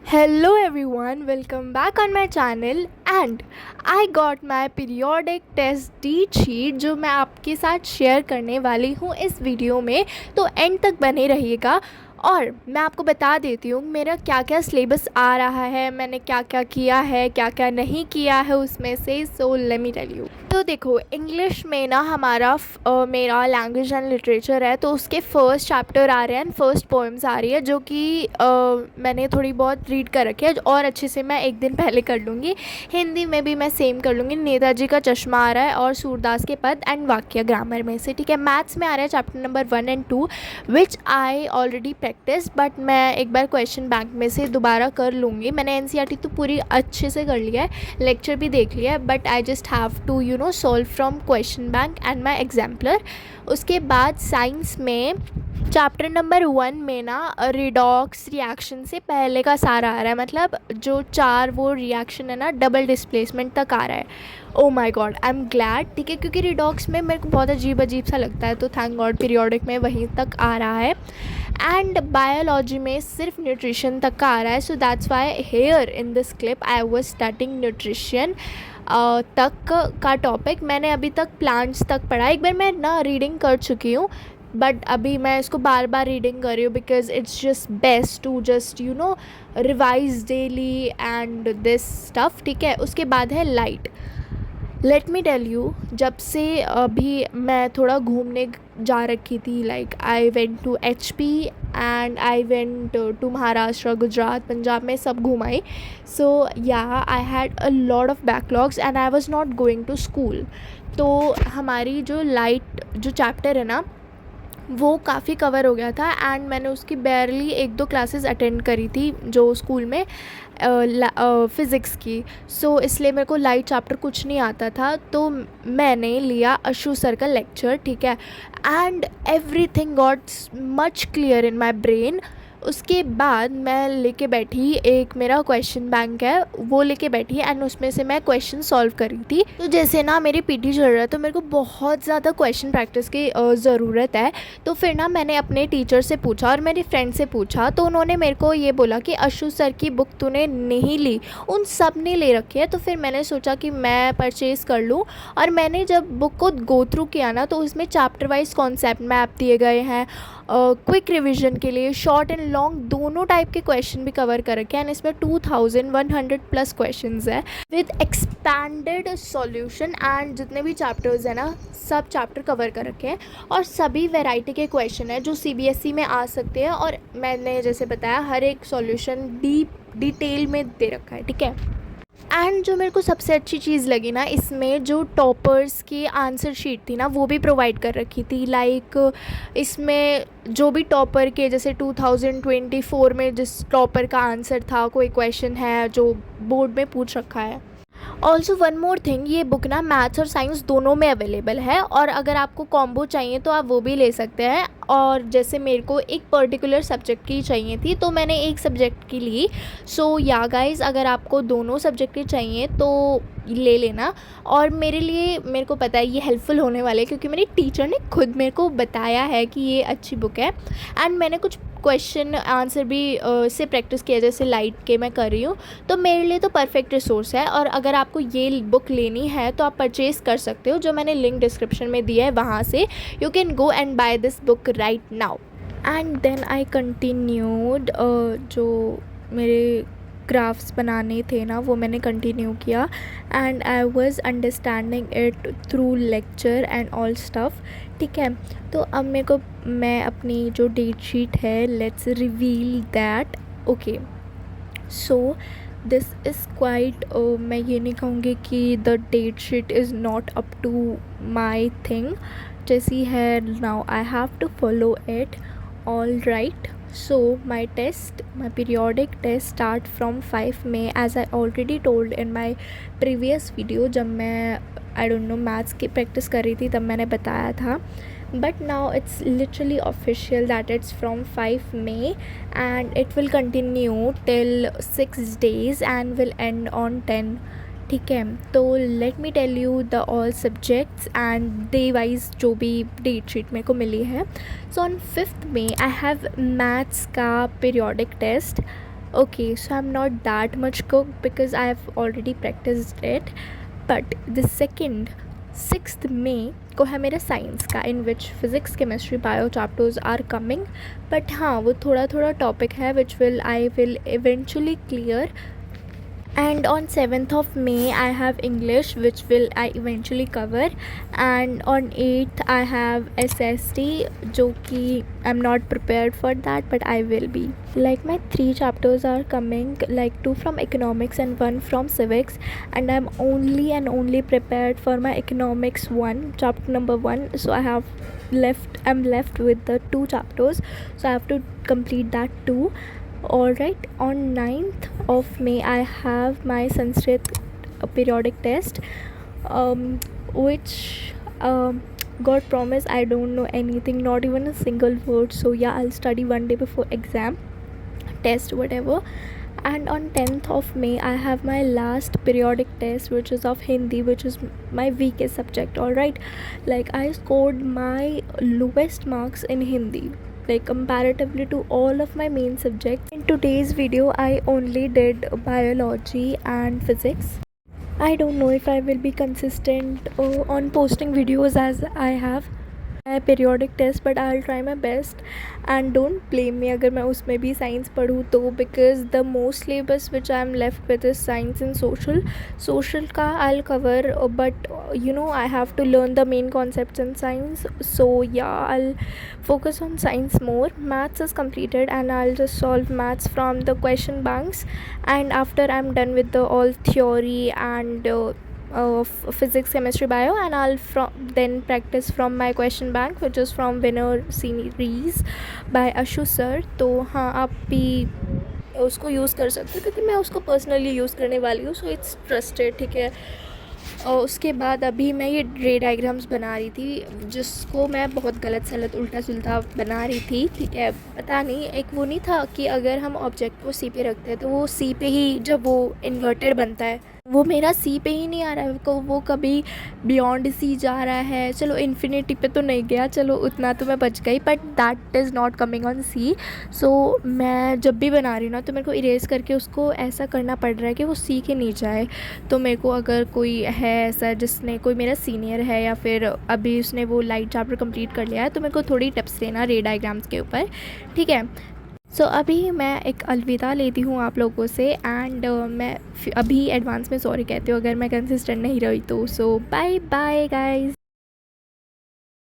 Hello everyone, welcome back on my channel and I got my periodic test date sheet जो मैं आपके साथ share करने वाली हूँ इस वीडियो में। तो एंड तक बने रहिएगा और मैं आपको बता देती हूँ मेरा क्या क्या सिलेबस आ रहा है, मैंने क्या क्या किया है, क्या क्या नहीं किया है उसमें से। So let me tell you. तो देखो, इंग्लिश में ना हमारा मेरा लैंग्वेज एंड लिटरेचर है, तो उसके फर्स्ट चैप्टर आ रहे हैं, फर्स्ट पोएम्स आ रही है जो कि मैंने थोड़ी बहुत रीड कर रखी है और अच्छे से मैं एक दिन पहले कर लूँगी। हिंदी में भी मैं सेम कर लूँगी। नेताजी का चश्मा आ रहा है और सूरदास के पद एंड वाक्य ग्रामर में से, ठीक है। मैथ्स में आ रहा है chapter number 1 and 2 which I already practice, but मैं एक बार क्वेश्चन बैंक में से दोबारा कर लूँगी। मैंने एनसीईआरटी तो पूरी अच्छे से कर लिया है, लेक्चर भी देख लिया है, but I just have to solve from question bank and my exemplar. उसके बाद साइंस में चैप्टर नंबर 1 में ना रिडॉक्स रिएक्शन से पहले का सारा आ रहा है, मतलब जो 4 वो रिएक्शन है ना, डबल डिस्प्लेसमेंट तक आ रहा है। ओ माई गॉड, आई एम ग्लैड, ठीक है, क्योंकि रिडॉक्स में मेरे को बहुत अजीब अजीब सा लगता है, तो थैंक गॉड पीरियोडिक में वहीं तक आ रहा है। एंड बायोलॉजी में सिर्फ न्यूट्रिशन तक का आ रहा है। So that's why here in this clip I was starting nutrition तक का टॉपिक। मैंने अभी तक प्लांट्स तक पढ़ा, एक बार मैं ना रीडिंग कर चुकी हूँ, बट अभी मैं इसको बार बार रीडिंग कर रही हूँ because it's just best to just revise daily and this stuff, ठीक है। उसके बाद है light. Let me tell you, जब से अभी मैं थोड़ा घूमने जा रखी थी, like I went to HP and I went to Maharashtra, Gujarat, Punjab में सब घुमाई। So yeah I had a lot of backlogs and I was not going to school. तो हमारी जो लाइट जो चैप्टर है ना, वो काफ़ी कवर हो गया था एंड मैंने उसकी बेयरली 1-2 क्लासेस अटेंड करी थी जो स्कूल में फ़िज़िक्स की। सो इसलिए मेरे को लाइट चैप्टर कुछ नहीं आता था, तो मैंने लिया अशु सर का लेक्चर, ठीक है, and everything got much clear in my brain. उसके बाद मैं लेके बैठी, एक मेरा क्वेश्चन बैंक है वो लेके बैठी एंड उसमें से मैं क्वेश्चन सॉल्व करी थी। तो जैसे ना मेरी पीटी चल रहा है, तो मेरे को बहुत ज़्यादा क्वेश्चन प्रैक्टिस की ज़रूरत है। तो फिर ना मैंने अपने टीचर से पूछा और मेरी फ्रेंड से पूछा, तो उन्होंने मेरे को ये बोला कि अशु सर की बुक तूने नहीं ली, उन सब ने ले रखी है। तो फिर मैंने सोचा कि मैं परचेज़ कर लूँ, और मैंने जब बुक को गो थ्रू किया ना, तो उसमें चैप्टर वाइज कॉन्सेप्ट मैप दिए गए हैं, क्विक रिविजन के लिए शॉर्ट एंड लॉन्ग दोनों टाइप के क्वेश्चन भी कवर कर रखे हैं एंड इसमें 2100 प्लस क्वेश्चंस है विद एक्सपैंडेड सॉल्यूशन। एंड जितने भी चैप्टर्स हैं ना, सब चैप्टर कवर कर रखे हैं और सभी वैरायटी के क्वेश्चन हैं जो CBSE में आ सकते हैं, और मैंने जैसे बताया हर एक सॉल्यूशन डिटेल में दे रखा है, ठीक है। एंड जो मेरे को सबसे अच्छी चीज़ लगी ना, इसमें जो टॉपर्स की आंसर शीट थी ना, वो भी प्रोवाइड कर रखी थी। लाइक इसमें जो भी टॉपर के, जैसे 2024 में जिस टॉपर का आंसर था, कोई क्वेश्चन है जो बोर्ड में पूछ रखा है। ऑल्सो वन मोर थिंग, ये बुक ना मैथ्स और साइंस दोनों में अवेलेबल है, और अगर आपको कॉम्बो चाहिए तो आप वो भी ले सकते हैं। और जैसे मेरे को एक पर्टिकुलर सब्जेक्ट की चाहिए थी, तो मैंने एक सब्जेक्ट की ली। सो या गाइस, अगर आपको दोनों सब्जेक्ट की चाहिए तो ले लेना। और मेरे लिए, मेरे को पता है ये हेल्पफुल होने वाले, क्योंकि मेरी टीचर ने खुद मेरे को बताया है कि ये अच्छी बुक है एंड मैंने कुछ क्वेश्चन आंसर भी से प्रैक्टिस किया, जैसे लाइट के मैं कर रही हूँ। तो मेरे लिए तो परफेक्ट रिसोर्स है, और अगर आपको ये बुक लेनी है तो आप परचेज़ कर सकते हो, जो मैंने लिंक डिस्क्रिप्शन में दिया है, वहाँ से you can go and buy this book right now. And then I continued, जो मेरे ग्राफ्स बनाने थे ना, वो मैंने कंटिन्यू किया and I was understanding it through lecture and all stuff, ठीक है। तो अब मेरे को, मैं अपनी जो डेट शीट है, let's reveal that, okay. So this is quite, मैं ये नहीं कहूँगी कि the date sheet is not up to my thing, जैसी है now I have to follow it, all right. So my periodic test start from 5 May, as I already told in my previous video, जब मैं I don't know maths की practice कर रही थी तब मैंने बताया था, but now it's literally official that it's from 5 May and it will continue till 6 days and will end on 10, ठीक है। तो let me tell you the all subjects and day wise जो भी डेट शीट मेरे को मिली है। So on 5th May I have maths का periodic test, Okay, so I'm not that much cooked because I've already practiced it. But the second 6th May को है मेरा साइंस का, in which physics chemistry bio chapters are coming. But हाँ, वो थोड़ा थोड़ा topic है which will I will eventually clear. And on 7th of May I have English, which will I eventually cover. And on 8th I have SST, जो कि I'm not prepared for that, but I will be. Like my 3 chapters are coming, like 2 from economics and 1 from civics, and I'm only and only prepared for my economics 1, chapter number 1. So I'm left with the 2 chapters, so I have to complete that too. Alright, on 9th of May I have my Sanskrit periodic test, which God promise I don't know anything, not even a single word. So yeah, I'll study one day before exam, test, whatever. And on 10th of May I have my last periodic test, which is of Hindi, which is my weakest subject. Alright, like I scored my lowest marks in Hindi, like comparatively to all of my main subjects. In today's video I only did biology and physics. I don't know if I will be consistent on posting videos as I have my periodic test, but I'll try my best. And don't blame me अगर मैं उसमें भी science पढ़ूँ तो, because the most syllabus which I'm left with is science and social का I'll cover, but you know I have to learn the main concepts in science. So yeah, I'll focus on science more. Maths is completed and I'll just solve maths from the question banks, and after I'm done with the all theory and physics, chemistry, bio, and I'll then practice from my question bank, which is from winner series by Ashu sir. तो हाँ, आप भी उसको use कर सकते हो क्योंकि मैं उसको पर्सनली यूज़ करने वाली हूँ, सो इट्स ट्रस्टेड, ठीक है. और उसके बाद अभी मैं ये रे डायग्राम्स बना रही थी, जिसको मैं बहुत गलत सलत उल्टा सुल्टा बना रही थी, ठीक है. पता नहीं, एक वो नहीं था कि अगर हम ऑब्जेक्ट को सी पे रखते हैं तो वो सी पे ही जब वो इन्वर्टेड बनता है, वो मेरा सी पे ही नहीं आ रहा है, वो कभी बियॉन्ड सी जा रहा है. चलो इन्फिनिटी पे तो नहीं गया, चलो उतना तो मैं बच गई, but that is not coming on C. So मैं जब भी बना रही हूँ ना तो मेरे को इरेज करके उसको ऐसा करना पड़ रहा है कि वो सी के नहीं जाए. तो मेरे को अगर कोई है ऐसा जिसने, कोई मेरा सीनियर है या फिर अभी उसने वो लाइट चैप्टर कंप्लीट कर लिया है, तो मेरे को थोड़ी टिप्स देना रे डायग्राम्स के ऊपर, ठीक है. सो अभी मैं एक अलविदा लेती हूँ आप लोगों से, एंड मैं अभी एडवांस में सॉरी कहती हूँ अगर मैं कंसिस्टेंट नहीं रही तो. सो बाय बाय गाइस.